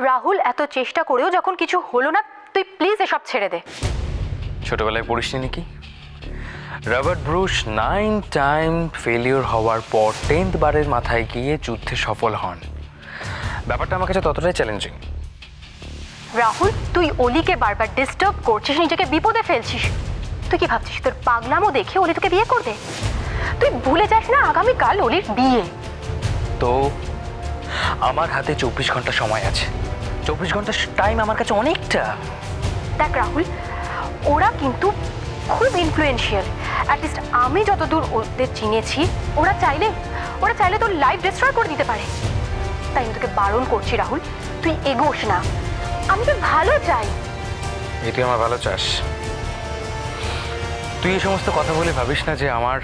রাহুল, এত চেষ্টা করেও যখন কিছু হলো না, তুই প্লিজ এসব ছেড়ে দে। ছোটবেলায় পড়িসনি নাকি? রবার্ট ব্রুস 9 টাইম ফেলিওর হওয়ার পর 10th বারের মাথায় গিয়ে যুদ্ধে সফল হন। ব্যাপারটা আমার কাছে ততটাই চ্যালেঞ্জিং। রাহুল, তুই অলিকে বারবার ডিস্টার্ব করছিস, নিজেকে বিপদে ফেলছিস। তুই কি ভাবছিস তোর পাগলামো দেখে অলি তোকে বিয়ে করবে? তুই ভুলে যাস না আগামীকাল অলির বিয়ে। তো আমার হাতে 24 ঘন্টা সময় আছে। 24 ঘন্টা টাইম আমার কাছে অনেকটা। দেখ রাহুল, ওরা কিন্তু খুব ইনফ্লুয়েন্সিয়াল। অ্যাটলিস্ট আমি যতদূর ওদের চিনেছি, ওরা চাইলে তোর লাইফ ডিস্ট্রয় করে দিতে পারে। তাই আমি তোকে বারণ করছি রাহুল, তুই এগোস না। আমি তো ভালো চাই। এই তুই আমার ভালো চাস? তুই এই সমস্ত কথা বলে ভাবিস না যে আমার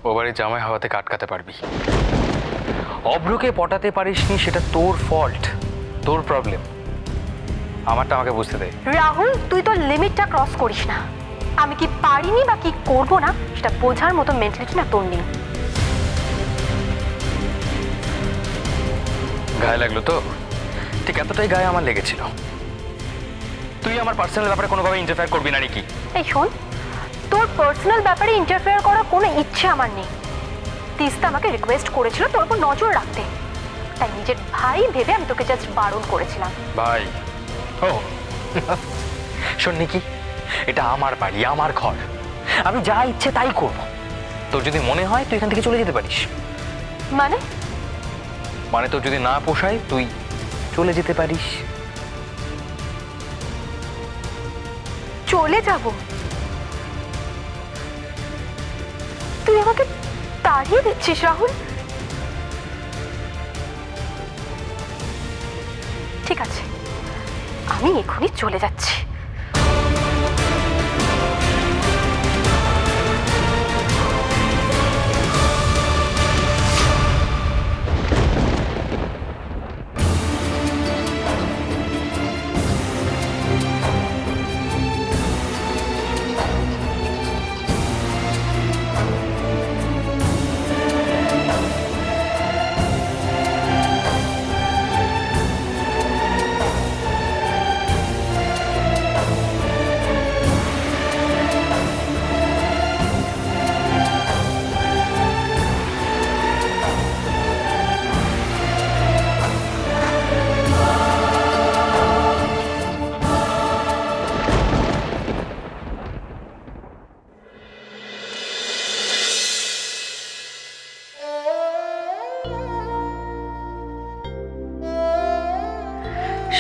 ও বাড়ির জামাই হওয়াতে আটকাতে পারবি। অভ্রকে পটাতে পারিসনি, সেটা তোর ফল্ট, তোর প্রবলেম। আমারটা আমাকে বুঝতে দে। রাহুল, তুই তোর লিমিটটা ক্রস করিস না। আমি কি পারিনি বা কি করবো না সেটা বোঝার মতো মেন্টালিটি না তোর নেই। গায়ে লাগলো তো? ঠিক এতটাই গায়ে আমার লেগেছিল। তুই আমার পার্সোনাল ব্যাপারে কোনোভাবে ইন্টারফেয়ার করবি না নাকি? এই শোন, তোর পার্সোনাল ব্যাপারে ইন্টারফেয়ার করার কোনো ইচ্ছে আমার নেই। তিস্তা আমাকে রিকোয়েস্ট করেছিল তোর উপর নজর রাখতে, তাই নিজের ভাই ভেবে আমি তোকে জাস্ট বারণ করেছিলাম। ভাই? ও শোন নিকি, এটা আমার বাড়ি, আমার ঘর। আমি যা ইচ্ছে তাই করব। তোর যদি মনে হয় তুই এখান থেকে চলে যেতে পারিস। মানে তোর যদি না পোষায় তুই চলে যেতে পারিস। চলে যাব? তুই আমাকে তাড়িয়ে দিচ্ছিস রাহুল? ঠিক আছে, আমি এখনই চলে যাচ্ছি।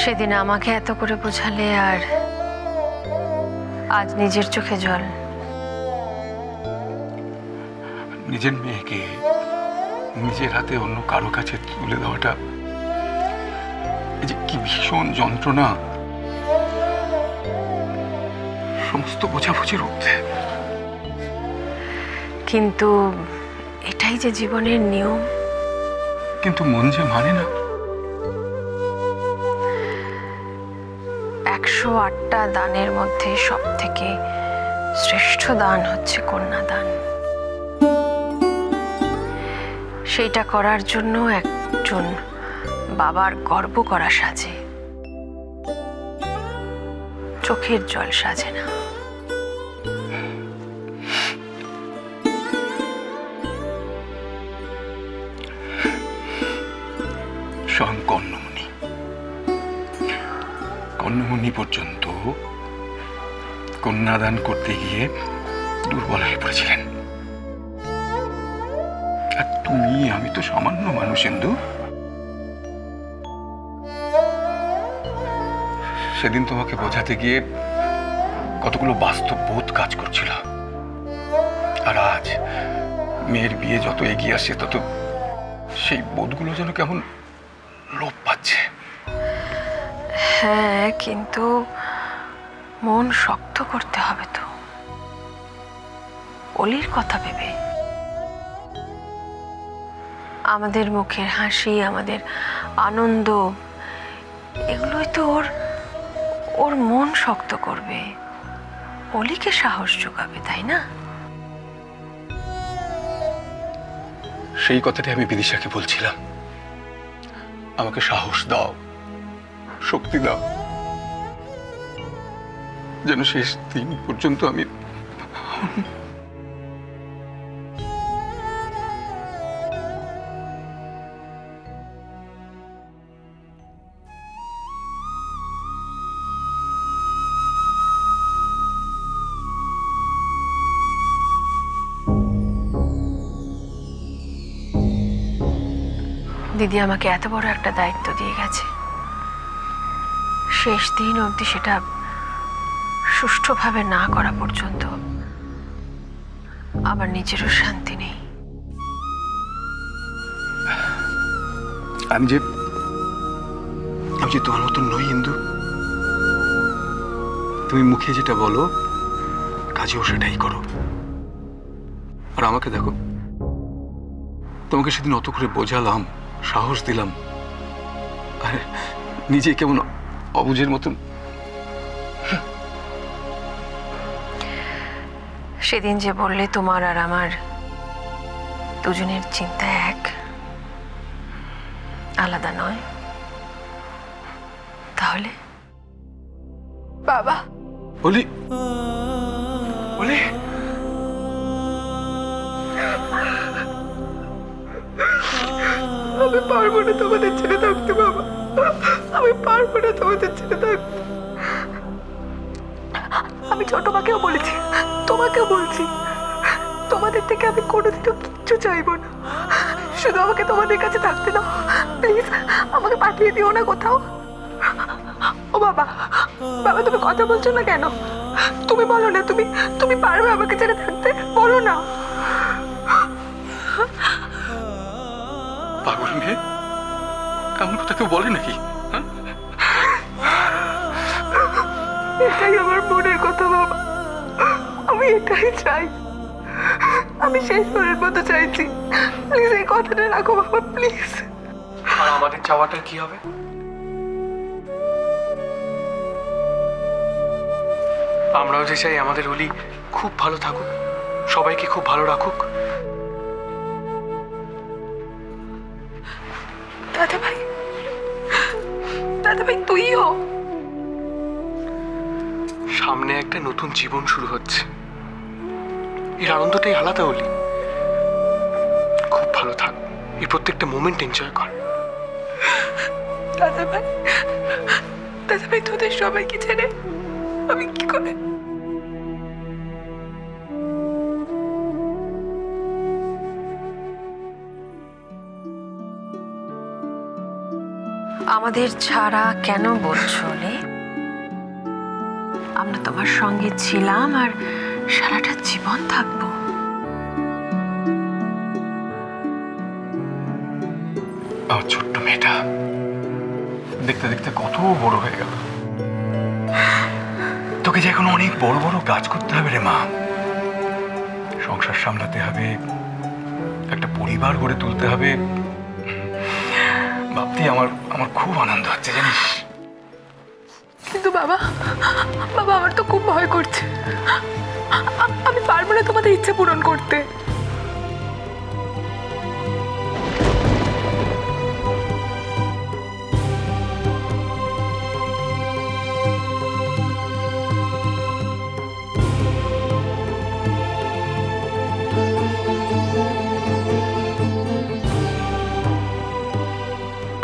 সেদিন আমাকে এত করে বোঝালে, আর আজ নিজের চোখে জল। নিজের মেয়েকে নিজের হাতে অন্য কারো কাছে তুলে দেওয়াটা এই যে কি ভীষণ যন্ত্রণা, সমস্ত বোঝাবুঝির ঊর্ধ্বে। কিন্তু এটাই যে জীবনের নিয়ম। কিন্তু মন যে মানে না। 108টা দানের মধ্যে সব থেকে শ্রেষ্ঠ দান হচ্ছে কন্যাদান। সেইটা করার জন্য একজন বাবার গর্ব করা সাজে, চোখের জল সাজে না। স্বয়ং কর্ণমণি পর্যন্ত কন্যাদান করতে গিয়ে দুর্বল হয়ে পড়েছিলেন। আর তুমি, আমি তো সামান্য মানুষ ইন্দু। সেদিন তোমাকে বোঝাতে গিয়ে কতগুলো বাস্তব বোধ কাজ করছিল, আর আজ মেয়ের বিয়ে যত এগিয়ে আসছে তত সেই বোধগুলো যেন কেমন লোপ পাচ্ছে। হ্যাঁ, কিন্তু মন শক্ত করতে হবে তো, অলির কথা ভেবে। আমাদের মুখের হাসি, আমাদের আনন্দ, এগুলোই তো ওর মন শক্ত করবে, অলিকে সাহস যোগাবে, তাই না? সেই কথাটি আমি বিদিশাকে বলছিলাম, আমাকে সাহস দাও, শক্তি দাও, যেন শেষ দিন পর্যন্ত আমি দিদি আমাকে এত বড় একটা দায়িত্ব দিয়ে গেছে, শেষ দিন অবধি সেটা সুষ্ঠুভাবে না করা পর্যন্ত আমার নিজেরও শান্তি নেই। আমি যে তোমার মতন নই ইন্দু। তুমি মুখে যেটা বলো কাজেও সেটাই করো। আর আমাকে দেখো, তোমাকে সেদিন অত করে বোঝালাম, সাহস দিলাম, আর নিজে কেমন অবুঝের মতন। সেদিন যে বললে তোমার আর আমার দুজনের চিন্তা এক, আলাদা নয়, তাহলে বাবা বলি বলি আমি পারবো না তোমাদের ছেড়ে থাকতে বাবা, আমি পারবো না তোমাদের ছেড়ে থাকতে। আমি ছোট মাকেও বলেছি, তোমাকেও বলছি, তোমাদের থেকে আমি কোনোদিনও কিচ্ছু চাইবো না, শুধু আমাকে তোমাদের কাছে থাকতে দাও প্লিজ, আমাকে পাঠিয়ে দিও না কোথাও। ও বাবা, বাবা তুমি কথা বলছো না কেন? তুমি বলো না, তুমি তুমি পারবে আমাকে ছেড়ে থাকতে, বলো না। পাগল মেয়ে, এমন কথা কেউ বলে নাকি? এটাই আমার মনের কথা বাবা, আমি এটাই চাই, আমি শেষবারের মতো চাইছি, প্লিজ এই কথাটা রাখো বাবা প্লিজ। আর আমাদের চাওয়াটা কি হবে? আমরাও যে চাই আমাদের অলি খুব ভালো থাকুক, সবাইকে খুব ভালো রাখুক। দাদা ভাই, দাদা ভাই তুইও। সামনে একটা নতুন জীবন শুরু হচ্ছে, এর আনন্দটাই আলাদা। অলি খুব ভালো থাক, এই প্রত্যেকটা মোমেন্ট এনজয় কর। দাদা ভাই, দাদা ভাই তোদের সবাইকে ছেড়ে আমি কি করে? আমাদের ছাড়া কেন বলছো রে? আমরা তোমার সঙ্গে ছিলাম আর সারাটা জীবন থাকবো। আমার ছোট্ট মেয়েটা দেখতে দেখতে কত বড় হয়ে গেল। তোকে যে এখন অনেক বড় বড় কাজ করতে হবে রে মা, সংসার সামলাতে হবে, একটা পরিবার গড়ে তুলতে হবে। ভাবতেই আমার আমার খুব আনন্দ হচ্ছে জানিস। কিন্তু বাবা, বাবা আমার তো খুব ভয় করছে, আমি পারবো না তোমাদের ইচ্ছে পূরণ করতে।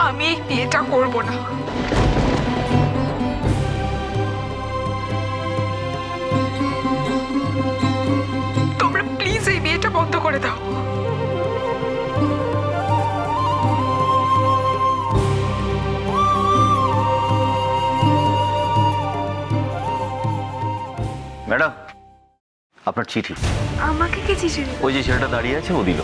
আমি এই বিয়েটা করবো না। তোমরা প্লিজ এই বিয়েটা বন্ধ করে দাও। ম্যাডাম, আপনার চিঠি। আমাকে কি চিঠি? ওই যে ছেলেটা দাঁড়িয়ে আছে ও দিল।